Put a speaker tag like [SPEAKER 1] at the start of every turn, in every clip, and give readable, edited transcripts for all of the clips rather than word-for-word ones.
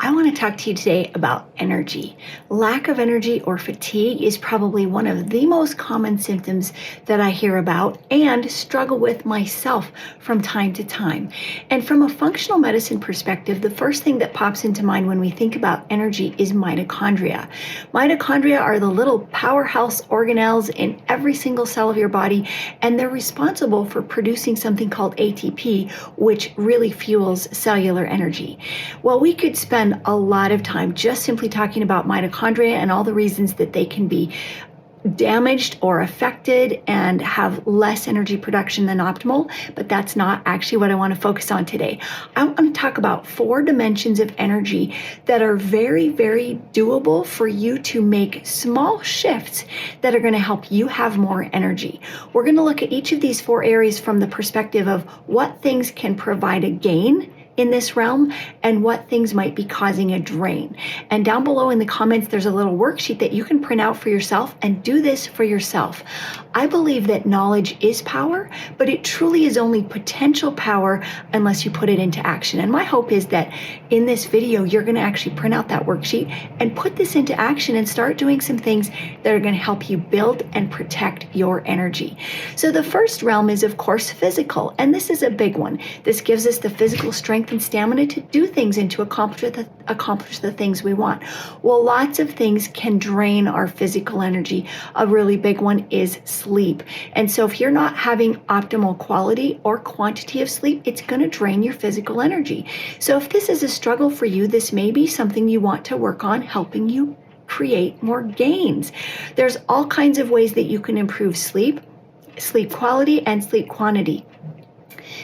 [SPEAKER 1] I want to talk to you today about energy. Lack of energy or fatigue is probably one of the most common symptoms that I hear about and struggle with myself from time to time. And from a functional medicine perspective, the first thing that pops into mind when we think about energy is mitochondria. Mitochondria are the little powerhouse organelles in every single cell of your body, and they're responsible for producing something called ATP, which really fuels cellular energy. Well, we could spend a lot of time just simply talking about mitochondria and all the reasons that they can be damaged or affected and have less energy production than optimal, but that's not actually what I want to focus on today. I want to talk about 4 dimensions of energy that are very, very doable for you to make small shifts that are going to help you have more energy. We're going to look at each of these 4 areas from the perspective of what things can provide a gain in this realm and what things might be causing a drain. And down below in the comments, there's a little worksheet that you can print out for yourself and do this for yourself. I believe that knowledge is power, but it truly is only potential power unless you put it into action. And my hope is that in this video, you're going to actually print out that worksheet and put this into action and start doing some things that are going to help you build and protect your energy. So the first realm is, of course, physical, and this is a big one. This gives us the physical strength and stamina to do things and to accomplish the things we want. Well, lots of things can drain our physical energy. A really big one is sleep. And so if you're not having optimal quality or quantity of sleep, it's going to drain your physical energy. So if this is a struggle for you, this may be something you want to work on helping you create more gains. There's all kinds of ways that you can improve sleep quality, and sleep quantity.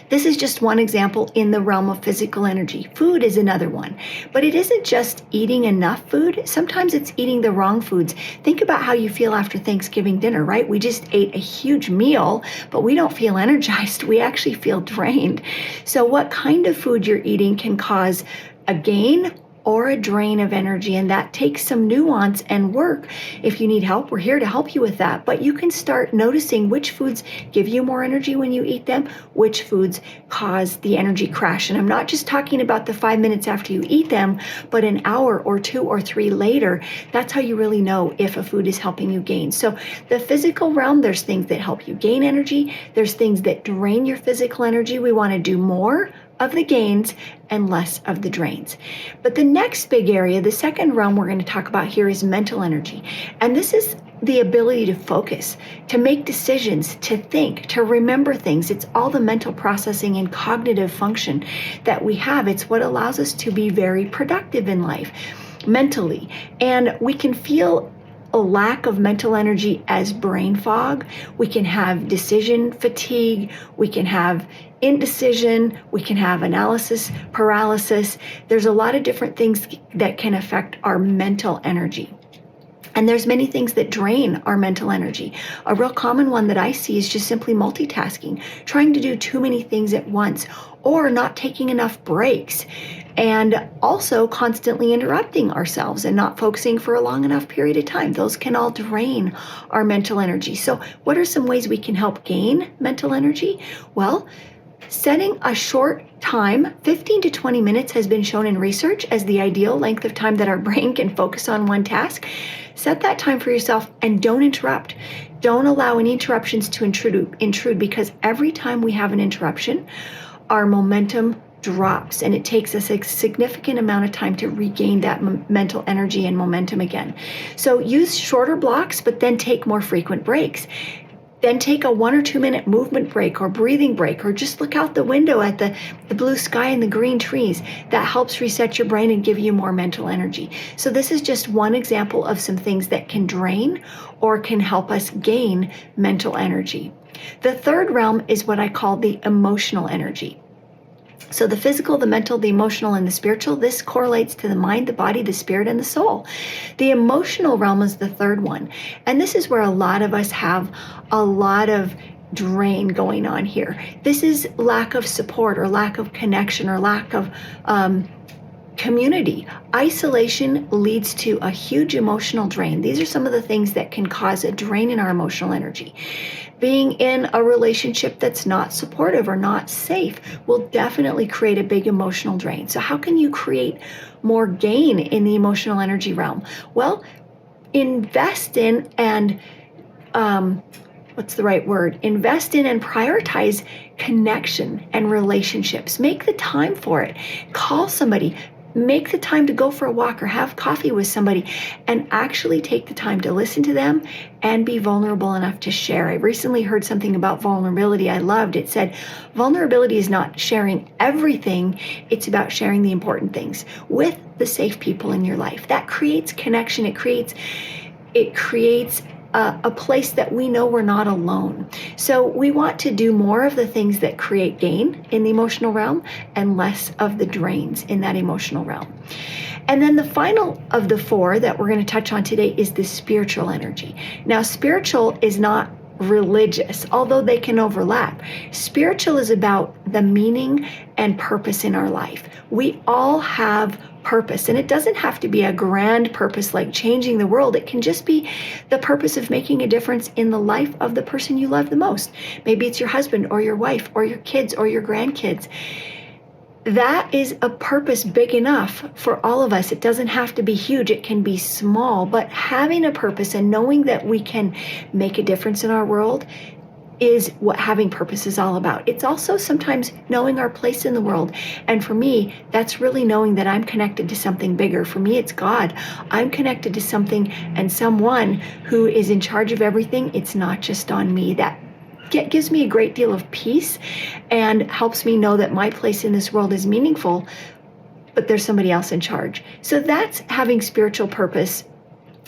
[SPEAKER 1] This is just one example in the realm of physical energy. Food is another one, but it isn't just eating enough food. Sometimes it's eating the wrong foods. Think about how you feel after Thanksgiving dinner, right? We just ate a huge meal, but we don't feel energized. We actually feel drained. So what kind of food you're eating can cause a gain or a drain of energy, and that takes some nuance and work. If you need help, we're here to help you with that. But you can start noticing which foods give you more energy when you eat them, which foods cause the energy crash. And I'm not just talking about the 5 minutes after you eat them, but an hour or 2 or 3 later. That's how you really know if a food is helping you gain. So the physical realm, there's things that help you gain energy. There's things that drain your physical energy. We want to do more of the gains and less of the drains. But the next big area, the second realm we're going to talk about here, is mental energy. And this is the ability to focus, to make decisions, to think, to remember things. It's all the mental processing and cognitive function that we have. It's what allows us to be very productive in life mentally. And we can feel a lack of mental energy as brain fog. We can have decision fatigue. We can have indecision. We can have analysis paralysis. There's a lot of different things that can affect our mental energy. And there's many things that drain our mental energy. A real common one that I see is just simply multitasking, trying to do too many things at once, or not taking enough breaks, and also constantly interrupting ourselves and not focusing for a long enough period of time. Those can all drain our mental energy. So what are some ways we can help gain mental energy? Well, setting a short time, 15 to 20 minutes has been shown in research as the ideal length of time that our brain can focus on one task. Set that time for yourself and don't interrupt. Don't allow any interruptions to intrude, because every time we have an interruption, our momentum drops, and it takes us a significant amount of time to regain that mental energy and momentum again. So use shorter blocks, but then take more frequent breaks. Then take a 1 or 2 minute movement break or breathing break, or just look out the window at the blue sky and the green trees. That helps reset your brain and give you more mental energy. So this is just one example of some things that can drain or can help us gain mental energy. The third realm is what I call the emotional energy. So the physical, the mental, the emotional, and the spiritual, this correlates to the mind, the body, the spirit, and the soul. The emotional realm is the third one. And this is where a lot of us have a lot of drain going on here. This is lack of support or lack of connection or lack of Community. Isolation leads to a huge emotional drain. These are some of the things that can cause a drain in our emotional energy. Being in a relationship that's not supportive or not safe will definitely create a big emotional drain. So how can you create more gain in the emotional energy realm? Well, invest in and invest in and prioritize connection and relationships. Make the time for it. Call somebody. Make the time to go for a walk or have coffee with somebody and actually take the time to listen to them and be vulnerable enough to share. I recently heard something about vulnerability I loved. It said, vulnerability is not sharing everything. It's about sharing the important things with the safe people in your life. That creates connection. It creates a place that we know we're not alone. So we want to do more of the things that create gain in the emotional realm and less of the drains in that emotional realm. And then the final of the four that we're going to touch on today is the spiritual energy. Now, spiritual is not religious, although they can overlap. Spiritual is about the meaning and purpose in our life. We all have purpose, and it doesn't have to be a grand purpose like changing the world. It can just be the purpose of making a difference in the life of the person you love the most. Maybe it's your husband or your wife or your kids or your grandkids. That is a purpose big enough for all of us. It doesn't have to be huge. It can be small, but having a purpose and knowing that we can make a difference in our world is what having purpose is all about. It's also sometimes knowing our place in the world. And for me, that's really knowing that I'm connected to something bigger. For me, it's God. I'm connected to something and someone who is in charge of everything. It's not just on me. That gives me a great deal of peace and helps me know that my place in this world is meaningful, but there's somebody else in charge. So that's having spiritual purpose,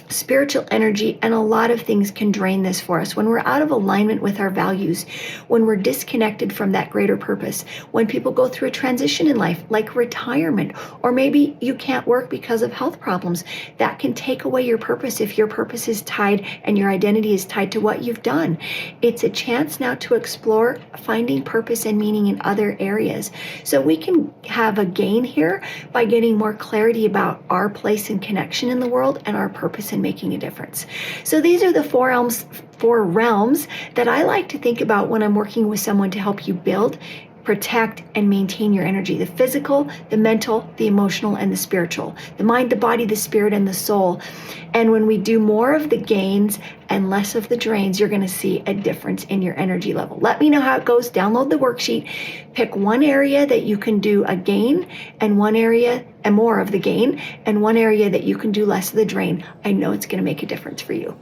[SPEAKER 1] spiritual energy, and a lot of things can drain this for us. When we're out of alignment with our values, when we're disconnected from that greater purpose, when people go through a transition in life, like retirement, or maybe you can't work because of health problems, that can take away your purpose if your purpose is tied and your identity is tied to what you've done. It's a chance now to explore finding purpose and meaning in other areas. So we can have a gain here by getting more clarity about our place and connection in the world and our purpose and making a difference. So these are the four realms that I like to think about when I'm working with someone to help you build, protect, and maintain your energy. The physical, the mental, the emotional, and the spiritual. The mind, the body, the spirit, and the soul. And when we do more of the gains and less of the drains, you're going to see a difference in your energy level. Let me know how it goes. Download the worksheet. Pick one area that you can do a gain and one area and more of the gain and one area that you can do less of the drain. I know it's going to make a difference for you.